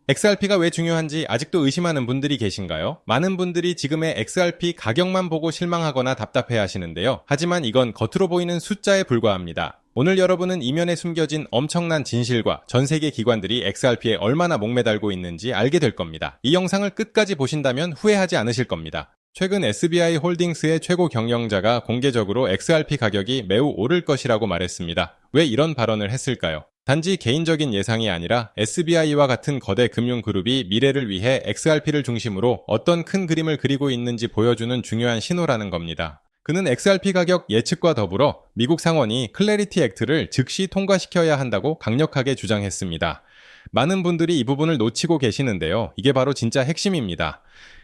XRP가 왜 중요한지 아직도 의심하는 분들이 계신가요? 많은 분들이 지금의 XRP 가격만 보고 실망하거나 답답해 하시는데요. 하지만 이건 겉으로 보이는 숫자에 불과합니다. 오늘 여러분은 이면에 숨겨진 엄청난 진실과 전 세계 기관들이 XRP에 얼마나 목매달고 있는지 알게 될 겁니다. 이 영상을 끝까지 보신다면 후회하지 않으실 겁니다. 최근 SBI 홀딩스의 최고 경영자가 공개적으로 XRP 가격이 매우 오를 것이라고 말했습니다. 왜 이런 발언을 했을까요? 단지 개인적인 예상이 아니라 SBI와 같은 거대 금융그룹이 미래를 위해 XRP를 중심으로 어떤 큰 그림을 그리고 있는지 보여주는 중요한 신호라는 겁니다. 그는 XRP 가격 예측과 더불어 미국 상원이 클래리티 액트를 즉시 통과시켜야 한다고 강력하게 주장했습니다. 많은 분들이 이 부분을 놓치고 계시는데요. 이게 바로 진짜 핵심입니다.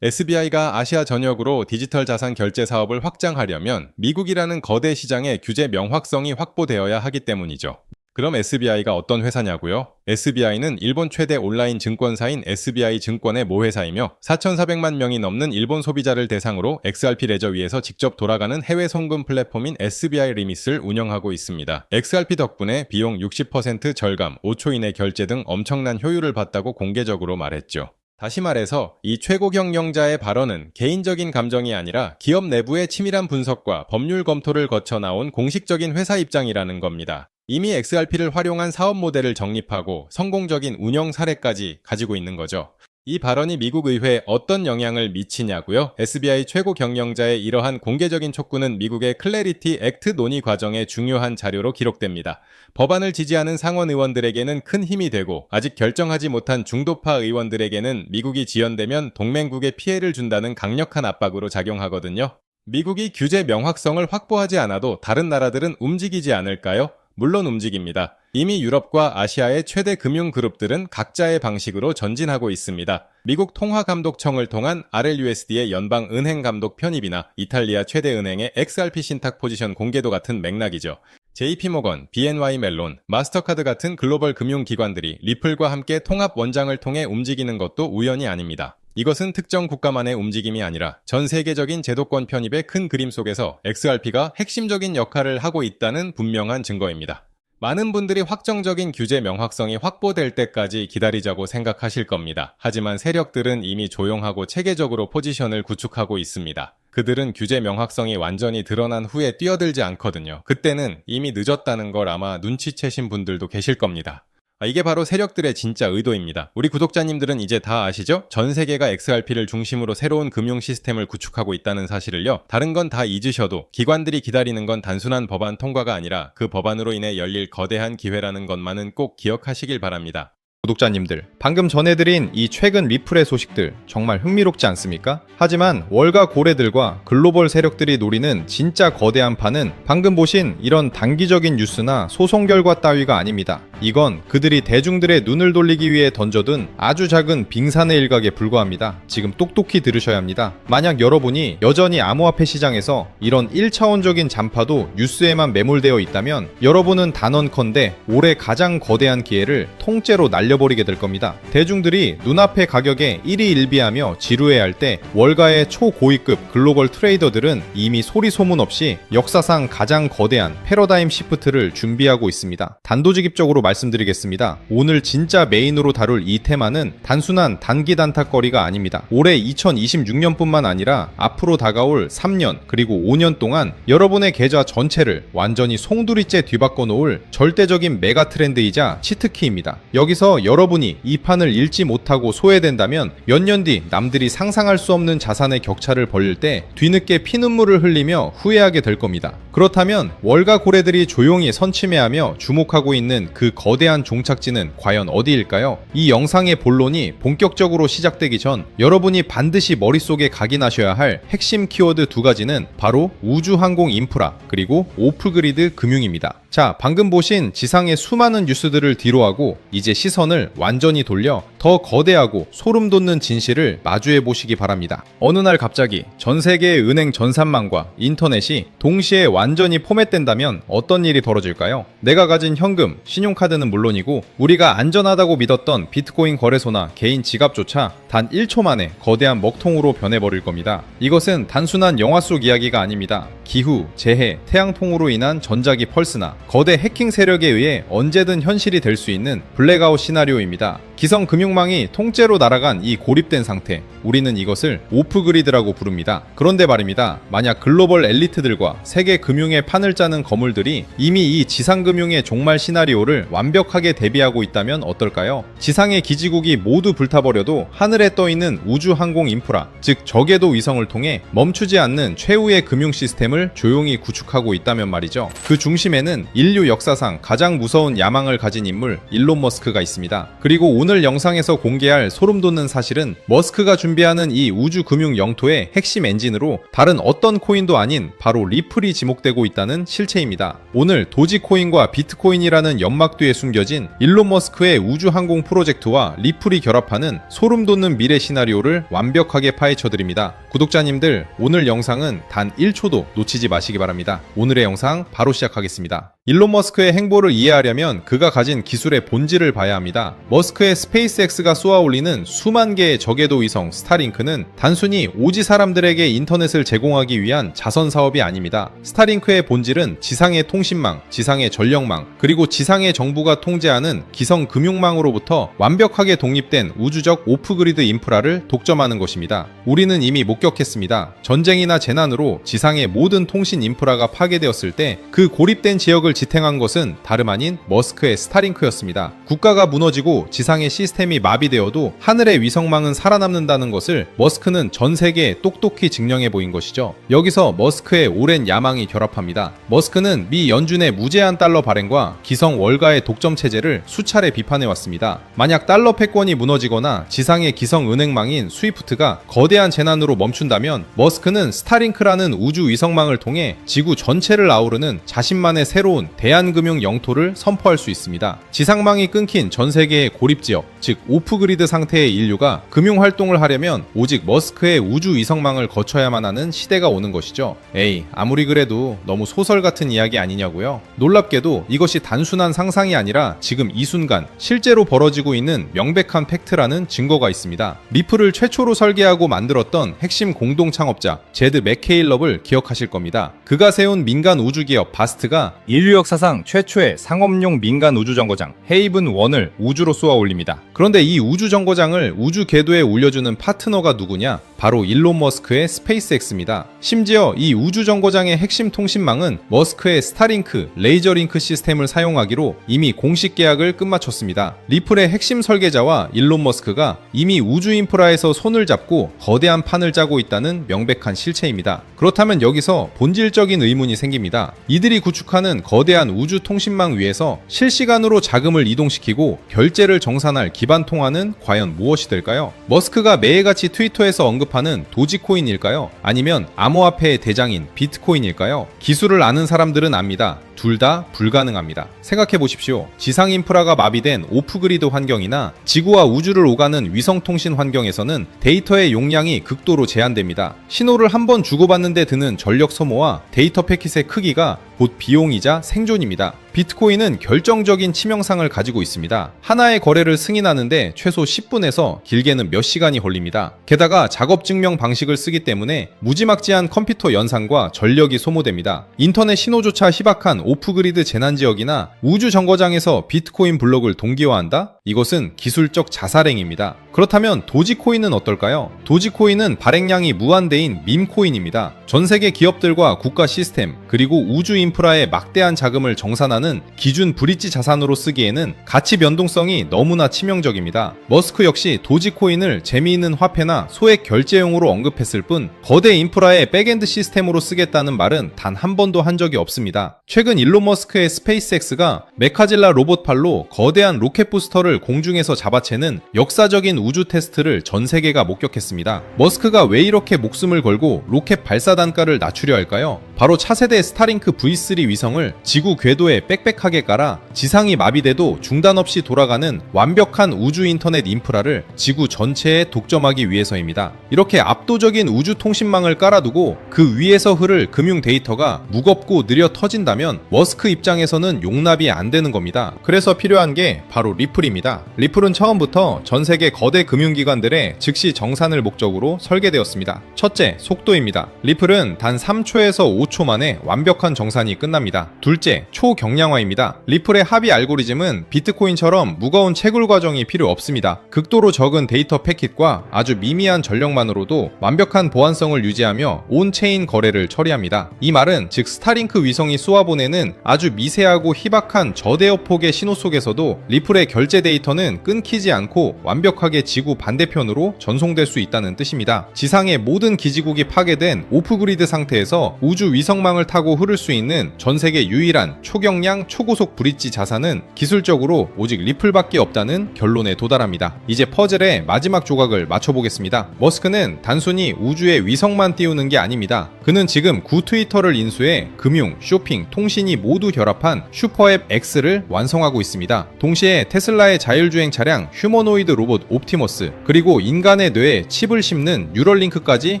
SBI가 아시아 전역으로 디지털 자산 결제 사업을 확장하려면 미국이라는 거대 시장의 규제 명확성이 확보되어야 하기 때문이죠. 그럼 SBI가 어떤 회사냐고요? SBI는 일본 최대 온라인 증권사인 SBI 증권의 모회사이며 4,400만 명이 넘는 일본 소비자를 대상으로 XRP 레저 위에서 직접 돌아가는 해외 송금 플랫폼인 SBI 리밋을 운영하고 있습니다. XRP 덕분에 비용 60% 절감, 5초 이내 결제 등 엄청난 효율을 봤다고 공개적으로 말했죠. 다시 말해서 이 최고 경영자의 발언은 개인적인 감정이 아니라 기업 내부의 치밀한 분석과 법률 검토를 거쳐 나온 공식적인 회사 입장이라는 겁니다. 이미 XRP를 활용한 사업 모델을 정립하고 성공적인 운영 사례까지 가지고 있는 거죠. 이 발언이 미국 의회에 어떤 영향을 미치냐고요? SBI 최고 경영자의 이러한 공개적인 촉구는 미국의 클래리티 액트 논의 과정의 중요한 자료로 기록됩니다. 법안을 지지하는 상원 의원들에게는 큰 힘이 되고 아직 결정하지 못한 중도파 의원들에게는 미국이 지연되면 동맹국에 피해를 준다는 강력한 압박으로 작용하거든요. 미국이 규제 명확성을 확보하지 않아도 다른 나라들은 움직이지 않을까요? 물론 움직입니다. 이미 유럽과 아시아의 최대 금융그룹들은 각자의 방식으로 전진하고 있습니다. 미국 통화감독청을 통한 RLUSD의 연방은행감독 편입이나 이탈리아 최대 은행의 XRP 신탁 포지션 공개도 같은 맥락이죠. JP모건, BNY 멜론, 마스터카드 같은 글로벌 금융기관들이 리플과 함께 통합 원장을 통해 움직이는 것도 우연이 아닙니다. 이것은 특정 국가만의 움직임이 아니라 전 세계적인 제도권 편입의 큰 그림 속에서 XRP가 핵심적인 역할을 하고 있다는 분명한 증거입니다. 많은 분들이 확정적인 규제 명확성이 확보될 때까지 기다리자고 생각하실 겁니다. 하지만 세력들은 이미 조용하고 체계적으로 포지션을 구축하고 있습니다. 그들은 규제 명확성이 완전히 드러난 후에 뛰어들지 않거든요. 그때는 이미 늦었다는 걸 아마 눈치채신 분들도 계실 겁니다. 이게 바로 세력들의 진짜 의도입니다. 우리 구독자님들은 이제 다 아시죠? 전 세계가 XRP를 중심으로 새로운 금융 시스템을 구축하고 있다는 사실을요. 다른 건 다 잊으셔도 기관들이 기다리는 건 단순한 법안 통과가 아니라 그 법안으로 인해 열릴 거대한 기회라는 것만은 꼭 기억하시길 바랍니다. 구독자님들, 방금 전해드린 이 최근 리플의 소식들 정말 흥미롭지 않습니까? 하지만 월가 고래들과 글로벌 세력들이 노리는 진짜 거대한 판은 방금 보신 이런 단기적인 뉴스나 소송 결과 따위가 아닙니다. 이건 그들이 대중들의 눈을 돌리기 위해 던져둔 아주 작은 빙산의 일각에 불과합니다. 지금 똑똑히 들으셔야 합니다. 만약 여러분이 여전히 암호화폐 시장에서 이런 1차원적인 잔파도 뉴스에만 매몰되어 있다면 여러분은 단언컨대 올해 가장 거대한 기회를 통째로 날려버리게 될 겁니다. 대중들이 눈앞의 가격에 일희일비하며 지루해할 때 월가의 초고위급 글로벌 트레이더들은 이미 소리 소문 없이 역사상 가장 거대한 패러다임 시프트를 준비하고 있습니다. 단도직입적으로 말씀드리겠습니다. 오늘 진짜 메인으로 다룰 이 테마는 단순한 단기 단타거리가 아닙니다. 올해 2026년뿐만 아니라 앞으로 다가올 3년 그리고 5년 동안 여러분의 계좌 전체를 완전히 송두리째 뒤바꿔 놓을 절대적인 메가 트렌드이자 치트키입니다. 여기서 여러분이 이 판을 읽지 못하고 소외된다면 몇 년 뒤 남들이 상상할 수 없는 자산의 격차를 벌릴 때 뒤늦게 피눈물을 흘리며 후회하게 될 겁니다. 그렇다면 월가 고래들이 조용히 선침해하며 주목하고 있는 그 거대한 종착지는 과연 어디일까요? 이 영상의 본론이 본격적으로 시작되기 전 여러분이 반드시 머릿속에 각인하셔야 할 핵심 키워드 두 가지는 바로 우주항공 인프라 그리고 오프그리드 금융입니다. 자, 방금 보신 지상의 수많은 뉴스들을 뒤로하고 이제 시선을 완전히 돌려 더 거대하고 소름 돋는 진실을 마주해 보시기 바랍니다. 어느 날 갑자기 전 세계의 은행 전산망과 인터넷이 동시에 완전히 포맷된다면 어떤 일이 벌어질까요? 내가 가진 현금, 신용카드는 물론이고 우리가 안전하다고 믿었던 비트코인 거래소나 개인 지갑조차 단 1초 만에 거대한 먹통으로 변해버릴 겁니다. 이것은 단순한 영화 속 이야기가 아닙니다. 기후, 재해, 태양풍으로 인한 전자기 펄스나 거대 해킹 세력에 의해 언제든 현실이 될 수 있는 블랙아웃 시나리오입니다. 기성 금융망이 통째로 날아간 이 고립된 상태, 우리는 이것을 오프그리드라고 부릅니다. 그런데 말입니다. 만약 글로벌 엘리트들과 세계 금융의 판을 짜는 거물들이 이미 이 지상금융의 종말 시나리오를 완벽하게 대비하고 있다면 어떨까요? 지상의 기지국이 모두 불타버려도 하늘에 떠있는 우주항공 인프라, 즉 저궤도 위성을 통해 멈추지 않는 최후의 금융 시스템을 조용히 구축하고 있다면 말이죠. 그 중심에는 인류 역사상 가장 무서운 야망을 가진 인물 일론 머스크가 있습니다. 그리고 오늘 영상에서 공개할 소름 돋는 사실은 머스크가 준비하는 이 우주 금융 영토의 핵심 엔진으로 다른 어떤 코인도 아닌 바로 리플이 지목되고 있다는 실체입니다. 오늘 도지코인과 비트코인이라는 연막 뒤에 숨겨진 일론 머스크의 우주항공 프로젝트와 리플이 결합하는 소름 돋는 미래 시나리오를 완벽하게 파헤쳐드립니다. 구독자님들, 오늘 영상은 단 1초도 놓치지 마시기 바랍니다. 오늘의 영상 바로 시작하겠습니다. 일론 머스크의 행보를 이해하려면 그가 가진 기술의 본질을 봐야 합니다. 머스크의 스페이스X가 쏘아올리는 수만 개의 저궤도 위성 스타링크는 단순히 오지 사람들에게 인터넷을 제공하기 위한 자선 사업이 아닙니다. 스타링크의 본질은 지상의 통신망, 지상의 전력망, 그리고 지상의 정부가 통제하는 기성 금융망으로부터 완벽하게 독립된 우주적 오프그리드 인프라를 독점하는 것입니다. 우리는 이미 목격했습니다. 전쟁이나 재난으로 지상의 모든 통신 인프라가 파괴되었을 때 그 고립된 지역을 지탱한 것은 다름 아닌 머스크의 스타링크였습니다. 국가가 무너지고 지상의 시스템이 마비되어도 하늘의 위성망은 살아남는다는 것을 머스크는 전 세계에 똑똑히 증명해 보인 것이죠. 여기서 머스크의 오랜 야망이 결합합니다. 머스크는 미 연준의 무제한 달러 발행과 기성 월가의 독점 체제를 수차례 비판해 왔습니다. 만약 달러 패권이 무너지거나 지상의 기성 은행망인 스위프트가 거대한 재난으로 멈춘다면 머스크는 스타링크라는 우주 위성망을 통해 지구 전체를 아우르는 자신만의 새로운 대한금융 영토를 선포할 수 있습니다. 지상망이 끊긴 전 세계의 고립지역, 즉 오프그리드 상태의 인류가 금융활동을 하려면 오직 머스크의 우주 위성망을 거쳐야만 하는 시대가 오는 것이죠. 에이, 아무리 그래도 너무 소설 같은 이야기 아니냐고요? 놀랍게도 이것이 단순한 상상이 아니라 지금 이 순간 실제로 벌어지고 있는 명백한 팩트라는 증거가 있습니다. 리플을 최초로 설계하고 만들었던 핵심 공동 창업자 제드 맥케일럽을 기억하실 겁니다. 그가 세운 민간 우주기업 바스트가 인류 역사상 최초의 상업용 민간 우주정거장 헤이븐 1을 우주로 쏘아 올립니다. 그런데 이 우주정거장을 우주 궤도에 올려주는 파트너가 누구냐? 바로 일론 머스크의 스페이스X입니다. 심지어 이 우주정거장의 핵심 통신망은 머스크의 스타링크, 레이저링크 시스템을 사용하기로 이미 공식 계약을 끝마쳤습니다. 리플의 핵심 설계자와 일론 머스크가 이미 우주 인프라에서 손을 잡고 거대한 판을 짜고 있다는 명백한 실체입니다. 그렇다면 여기서 본질적인 의문이 생깁니다. 이들이 구축하는 거대한 우주 통신망 위에서 실시간으로 자금을 이동시키고 결제를 정산할 기반 통화는 과연 무엇이 될까요? 머스크가 매일같이 트위터에서 언급하는 도지코인일까요? 아니면 암호화폐의 대장인 비트코인일까요? 기술을 아는 사람들은 압니다. 둘 다 불가능합니다. 생각해 보십시오. 지상 인프라가 마비된 오프그리드 환경이나 지구와 우주를 오가는 위성통신 환경에서는 데이터의 용량이 극도로 제한됩니다. 신호를 한 번 주고받는데 드는 전력 소모와 데이터 패킷의 크기가 곧 비용이자 생존입니다. 비트코인은 결정적인 치명상을 가지고 있습니다. 하나의 거래를 승인하는데 최소 10분에서 길게는 몇 시간이 걸립니다. 게다가 작업 증명 방식을 쓰기 때문에 무지막지한 컴퓨터 연산과 전력이 소모됩니다. 인터넷 신호조차 희박한 오프그리드 재난지역이나 우주 정거장에서 비트코인 블록을 동기화한다? 이것은 기술적 자살행위입니다. 그렇다면 도지코인은 어떨까요? 도지코인은 발행량이 무한대인 밈코인입니다. 전 세계 기업들과 국가 시스템, 그리고 우주 인프라에 막대한 자금을 정산하는 기준 브릿지 자산으로 쓰기에는 가치 변동성이 너무나 치명적입니다. 머스크 역시 도지코인을 재미있는 화폐나 소액 결제용으로 언급했을 뿐 거대 인프라의 백엔드 시스템으로 쓰겠다는 말은 단 한 번도 한 적이 없습니다. 최근 일론 머스크의 스페이스X가 메카질라 로봇팔로 거대한 로켓 부스터를 공중에서 잡아채는 역사적인 우주 테스트를 전 세계가 목격했습니다. 머스크가 왜 이렇게 목숨을 걸고 로켓 발사 단가를 낮추려 할까요? 바로 차세대 스타링크 V3 위성을 지구 궤도에 빽빽하게 깔아 지상이 마비돼도 중단 없이 돌아가는 완벽한 우주 인터넷 인프라를 지구 전체에 독점하기 위해서입니다. 이렇게 압도적인 우주 통신망을 깔아두고 그 위에서 흐를 금융 데이터가 무겁고 느려 터진다면 머스크 입장에서는 용납이 안 되는 겁니다. 그래서 필요한 게 바로 리플입니다. 리플은 처음부터 전 세계 거대 금융기관들의 즉시 정산을 목적으로 설계되었습니다. 첫째, 속도입니다. 리플은 단 3초에서 5초 만에 완벽한 정산이 끝납니다. 둘째, 초경량화입니다. 리플의 합의 알고리즘은 비트코인처럼 무거운 채굴 과정이 필요 없습니다. 극도로 적은 데이터 패킷과 아주 미미한 전력만으로도 완벽한 보안성을 유지하며 온체인 거래를 처리합니다. 이 말은 즉 스타링크 위성이 쏘아보내는 아주 미세하고 희박한 저대역폭의 신호 속에서도 리플의 결제 데이터는 끊기지 않고 완벽하게 지구 반대편으로 전송될 수 있다는 뜻입니다. 지상의 모든 기지국이 파괴된 오프그리드 상태에서 우주 위성망을 타고 흐를 수 있는 전 세계 유일한 초경량 초고속 브릿지 자산은 기술적으로 오직 리플밖에 없다는 결론에 도달합니다. 이제 퍼즐의 마지막 조각을 맞춰보겠습니다. 머스크는 단순히 우주에 위성만 띄우는 게 아닙니다. 그는 지금 구 트위터를 인수해 금융, 쇼핑, 통신이 모두 결합한 슈퍼앱 X를 완성하고 있습니다. 동시에 테슬라의 자율주행 차량 휴머노이드 로봇 옵티머스, 그리고 인간의 뇌에 칩을 심는 뉴럴링크까지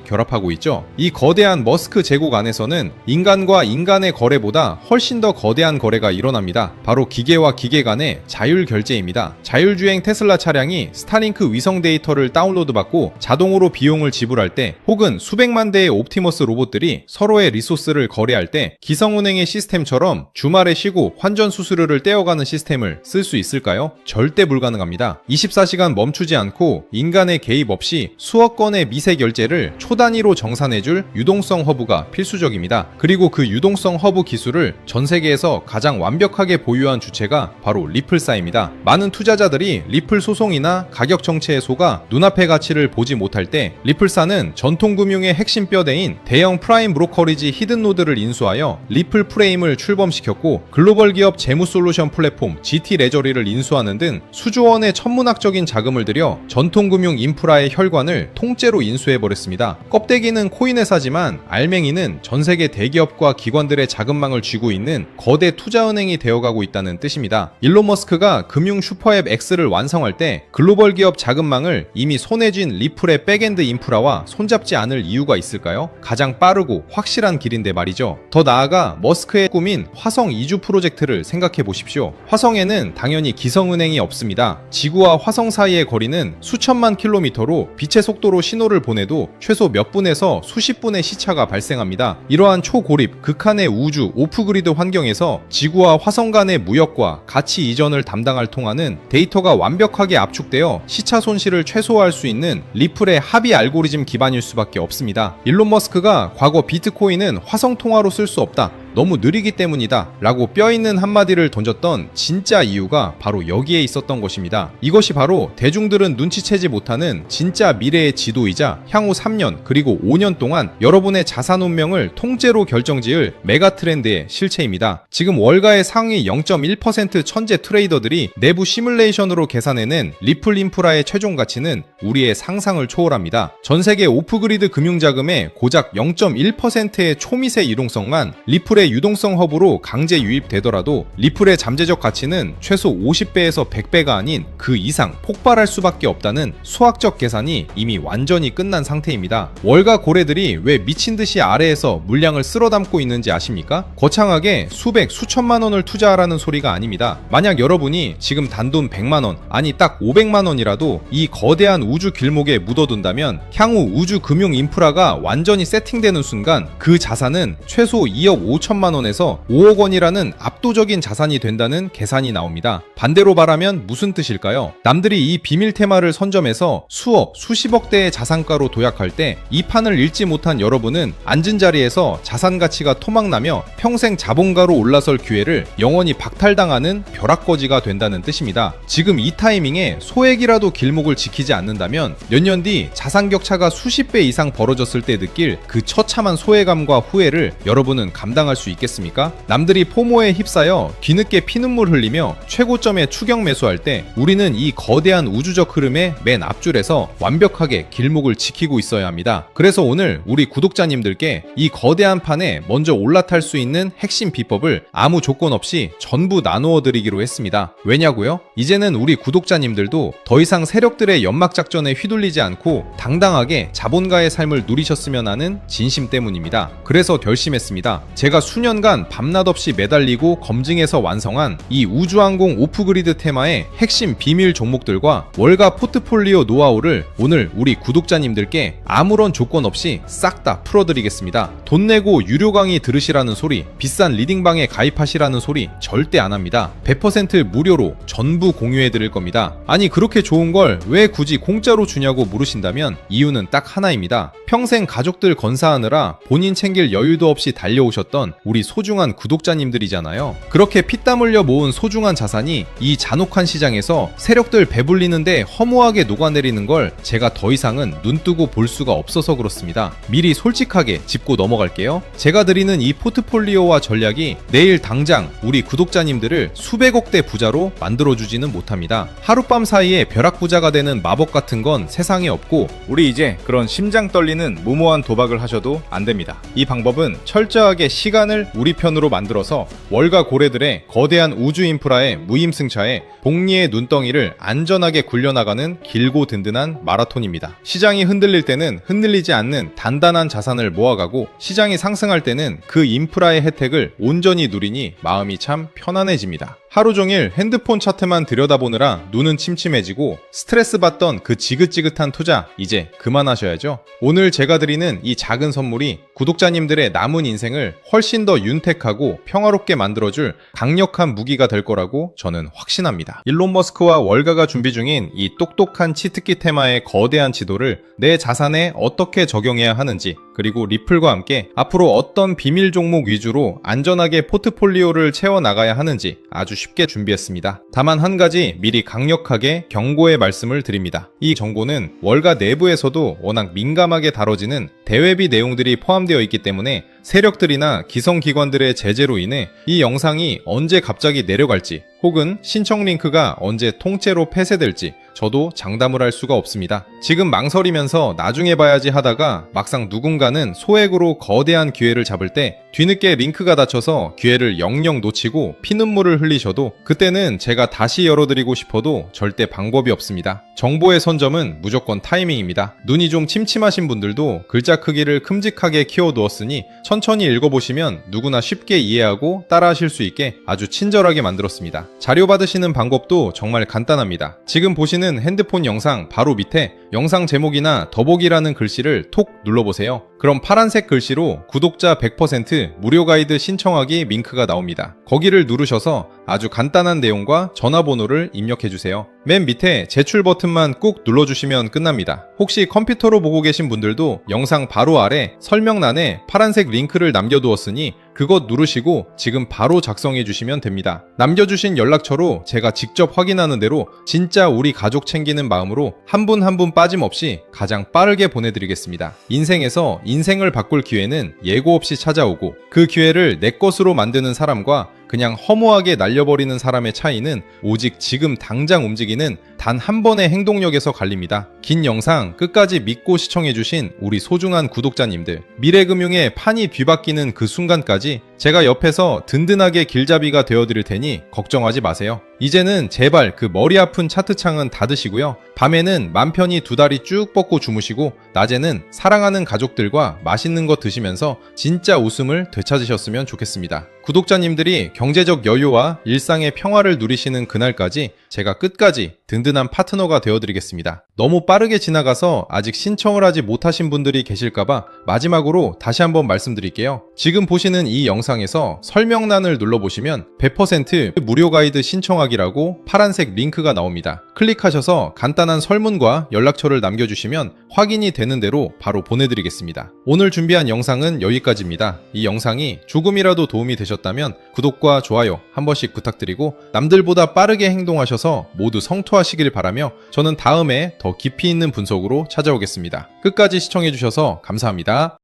결합하고 있죠. 이 거대한 머스크 제국 안에서는 인간과 인간의 거래보다 훨씬 더 거대한 거래가 일어납니다. 바로 기계와 기계 간의 자율 결제입니다. 자율주행 테슬라 차량이 스타링크 위성 데이터를 다운로드받고 자동으로 비용을 지불할 때, 혹은 수백만 대의 옵티머스 로봇들이 서로의 리소스를 거래할 때 기성운행의 시스템처럼 주말에 쉬고 환전 수수료를 떼어가는 시스템을 쓸 수 있을까요? 절대 불가능합니다. 24시간 멈추지 않고 인간의 개입 없이 수억 건의 미세 결제를 초단위로 정산해줄 유동성 허브가 필수적입니다. 그리고 그 유동성 허브 기술을 전 세계에서 가장 완벽하게 보유한 주체가 바로 리플사입니다. 많은 투자자들이 리플 소송이나 가격 정체에 속아 눈앞의 가치를 보지 못할 때 리플사는 전통금융의 핵심 뼈대인 대형 프라임 브로커리지 히든노드를 인수하여 리플 프레임을 출범시켰고, 글로벌 기업 재무 솔루션 플랫폼 GT 레저리를 인수하는 등 수조원의 천문학적인 자금을 들여 전통금융 인프라의 혈관을 통째로 인수해버렸습니다. 껍데기는 코인 회사지만 알맹이는 전세계 대기업과 기관들의 자금망을 쥐고 있는 거대 투자은행이 되어가고 있다는 뜻입니다. 일론 머스크가 금융 슈퍼앱 X를 완성할 때 글로벌 기업 자금망을 이미 손에 쥔 리플의 백엔드 인프라와 손잡지 않을 이유가 있을까요? 가장 빠르고 확실한 길인데 말이죠. 더 나아가 머스크의 꿈인 화성 이주 프로젝트를 생각해 보십시오. 화성에는 당연히 기성은행이 없습니다. 지구와 화성 사이의 거리는 수천만 킬로미터로 빛의 속도로 신호를 보내도 최소 몇 분에서 수십 분의 시차가 발생합니다. 이러한 초고립, 극한의 우주 오프그리드 환경에서 지구와 화성 간의 무역과 가치 이전을 담당할 통하는 데이터가 완벽하게 압축되어 시차 손실을 최소화할 수 있는 리플의 합의 알고리즘 기반일 수밖에 없습니다. 일론 머스크가 과거 비트코인은 화성 통화로 쓸 수 없다, 너무 느리기 때문이다 라고 뼈있는 한마디를 던졌던 진짜 이유가 바로 여기에 있었던 것입니다. 이것이 바로 대중들은 눈치채지 못하는 진짜 미래의 지도이자 향후 3년 그리고 5년 동안 여러분의 자산 운명을 통째로 결정지을 메가 트렌드의 실체입니다. 지금 월가의 상위 0.1% 천재 트레이더들이 내부 시뮬레이션으로 계산해낸 리플 인프라의 최종 가치는 우리의 상상을 초월합니다. 전세계 오프그리드 금융자금의 고작 0.1%의 초미세 유동성만 리플의 유동성 허브로 강제 유입되더라도 리플의 잠재적 가치는 최소 50배에서 100배가 아닌 그 이상 폭발할 수밖에 없다는 수학적 계산이 이미 완전히 끝난 상태입니다. 월가 고래들이 왜 미친듯이 아래에서 물량을 쓸어담고 있는지 아십니까? 거창하게 수백, 수천만 원을 투자하라는 소리가 아닙니다. 만약 여러분이 지금 단돈 100만원, 아니 딱 500만원이라도 이 거대한 우주 길목에 묻어둔다면 향후 우주 금융 인프라가 완전히 세팅되는 순간 그 자산은 최소 2억 5천만 원에서 5억 원이라는 압도적인 자산이 된다는 계산이 나옵니다. 반대로 말하면 무슨 뜻일까요? 남들이 이 비밀 테마를 선점해서 수억, 수십억 대의 자산가로 도약할 때 이 판을 읽지 못한 여러분은 앉은 자리에서 자산 가치가 토막나며 평생 자본가로 올라설 기회를 영원히 박탈당하는 벼락거지가 된다는 뜻입니다. 지금 이 타이밍에 소액이라도 길목을 지키지 않는다면 몇 년 뒤 자산 격차가 수십 배 이상 벌어졌을 때 느낄 그 처참한 소외감과 후회를 여러분은 감당할 수 있겠습니까? 남들이 포모에 휩싸여 뒤늦게 피눈물 흘리며 최고점에 추격 매수할 때 우리는 이 거대한 우주적 흐름의 맨 앞줄에서 완벽하게 길목을 지키고 있어야 합니다. 그래서 오늘 우리 구독자님들께 이 거대한 판에 먼저 올라탈 수 있는 핵심 비법을 아무 조건 없이 전부 나누어 드리기로 했습니다. 왜냐고요? 이제는 우리 구독자님들도 더 이상 세력들의 연막작전에 휘둘리지 않고 당당하게 자본가의 삶을 누리셨으면 하는 진심 때문입니다. 그래서 결심했습니다. 제가 수년간 밤낮 없이 매달리고 검증해서 완성한 이 우주항공 오프그리드 테마의 핵심 비밀 종목들과 월가 포트폴리오 노하우를 오늘 우리 구독자님들께 아무런 조건 없이 싹 다 풀어드리겠습니다. 돈 내고 유료 강의 들으시라는 소리, 비싼 리딩방에 가입하시라는 소리 절대 안 합니다. 100% 무료로 전부 공유해드릴 겁니다. 아니 그렇게 좋은 걸 왜 굳이 공짜로 주냐고 물으신다면 이유는 딱 하나입니다. 평생 가족들 건사하느라 본인 챙길 여유도 없이 달려오셨던 우리 소중한 구독자님들이잖아요. 그렇게 피땀 흘려 모은 소중한 자산이 이 잔혹한 시장에서 세력들 배불리는데 허무하게 녹아내리는 걸 제가 더 이상은 눈뜨고 볼 수가 없어서 그렇습니다. 미리 솔직하게 짚고 넘어갈게요. 제가 드리는 이 포트폴리오와 전략이 내일 당장 우리 구독자님들을 수백억대 부자로 만들어주지는 못합니다. 하룻밤 사이에 벼락부자가 되는 마법 같은 건 세상에 없고 우리 이제 그런 심장 떨리는 무모한 도박을 하셔도 안 됩니다. 이 방법은 철저하게 시간을 우리 편으로 만들어서 월가 고래들의 거대한 우주 인프라의 무임승차에 복리의 눈덩이를 안전하게 굴려나가는 길고 든든한 마라톤입니다. 시장이 흔들릴 때는 흔들리지 않는 단단한 자산을 모아가고 시장이 상승할 때는 그 인프라의 혜택을 온전히 누리니 마음이 참 편안해집니다. 하루 종일 핸드폰 차트만 들여다보느라 눈은 침침해지고 스트레스 받던 그 지긋지긋한 투자 이제 그만하셔야죠. 오늘 제가 드리는 이 작은 선물이 구독자님들의 남은 인생을 훨씬 더 윤택하고 평화롭게 만들어줄 강력한 무기가 될 거라고 저는 확신합니다. 일론 머스크와 월가가 준비 중인 이 똑똑한 치트키 테마의 거대한 지도를 내 자산에 어떻게 적용해야 하는지, 그리고 리플과 함께 앞으로 어떤 비밀 종목 위주로 안전하게 포트폴리오를 채워나가야 하는지 아주 쉽게 준비했습니다. 다만 한 가지 미리 강력하게 경고의 말씀을 드립니다. 이 정보는 월가 내부에서도 워낙 민감하게 다뤄지는 대외비 내용들이 포함되어 있기 때문에 세력들이나 기성기관들의 제재로 인해 이 영상이 언제 갑자기 내려갈지 혹은 신청 링크가 언제 통째로 폐쇄될지 저도 장담을 할 수가 없습니다. 지금 망설이면서 나중에 봐야지 하다가 막상 누군가는 소액으로 거대한 기회를 잡을 때 뒤늦게 링크가 닫혀서 기회를 영영 놓치고 피눈물을 흘리셔도 그때는 제가 다시 열어드리고 싶어도 절대 방법이 없습니다. 정보의 선점은 무조건 타이밍입니다. 눈이 좀 침침하신 분들도 글자 크기를 큼직하게 키워두었으니 천천히 읽어보시면 누구나 쉽게 이해하고 따라하실 수 있게 아주 친절하게 만들었습니다. 자료 받으시는 방법도 정말 간단합니다. 지금 보시는 핸드폰 영상 바로 밑에 영상 제목이나 더보기라는 글씨를 톡 눌러보세요. 그럼 파란색 글씨로 구독자 100% 무료 가이드 신청하기 링크가 나옵니다. 거기를 누르셔서 아주 간단한 내용과 전화번호를 입력해주세요. 맨 밑에 제출 버튼만 꾹 눌러주시면 끝납니다. 혹시 컴퓨터로 보고 계신 분들도 영상 바로 아래 설명란에 파란색 링크를 남겨두었으니 그것 누르시고 지금 바로 작성해 주시면 됩니다. 남겨주신 연락처로 제가 직접 확인하는 대로 진짜 우리 가족 챙기는 마음으로 한 분 한 분 빠짐없이 가장 빠르게 보내드리겠습니다. 인생에서 인생을 바꿀 기회는 예고 없이 찾아오고 그 기회를 내 것으로 만드는 사람과 그냥 허무하게 날려버리는 사람의 차이는 오직 지금 당장 움직이는 단 한 번의 행동력에서 갈립니다. 긴 영상 끝까지 믿고 시청해주신 우리 소중한 구독자님들, 미래금융의 판이 뒤바뀌는 그 순간까지 제가 옆에서 든든하게 길잡이가 되어드릴 테니 걱정하지 마세요. 이제는 제발 그 머리 아픈 차트창은 닫으시고요. 밤에는 맘 편히 두 다리 쭉 뻗고 주무시고 낮에는 사랑하는 가족들과 맛있는 거 드시면서 진짜 웃음을 되찾으셨으면 좋겠습니다. 구독자님들이 경제적 여유와 일상의 평화를 누리시는 그날까지 제가 끝까지 든든한 파트너가 되어드리겠습니다. 너무 빠르게 지나가서 아직 신청을 하지 못하신 분들이 계실까봐 마지막으로 다시 한번 말씀드릴게요. 지금 보시는 이 영상에서 설명란을 눌러보시면 100% 무료 가이드 신청하기라고 파란색 링크가 나옵니다. 클릭하셔서 간단한 설문과 연락처를 남겨주시면 확인이 되는 대로 바로 보내드리겠습니다. 오늘 준비한 영상은 여기까지입니다. 이 영상이 조금이라도 도움이 되셨다면 구독과 좋아요 한 번씩 부탁드리고 남들보다 빠르게 행동하셔서 모두 성투하시길 바라며 저는 다음에 더 깊이 있는 분석으로 찾아오겠습니다. 끝까지 시청해주셔서 감사합니다.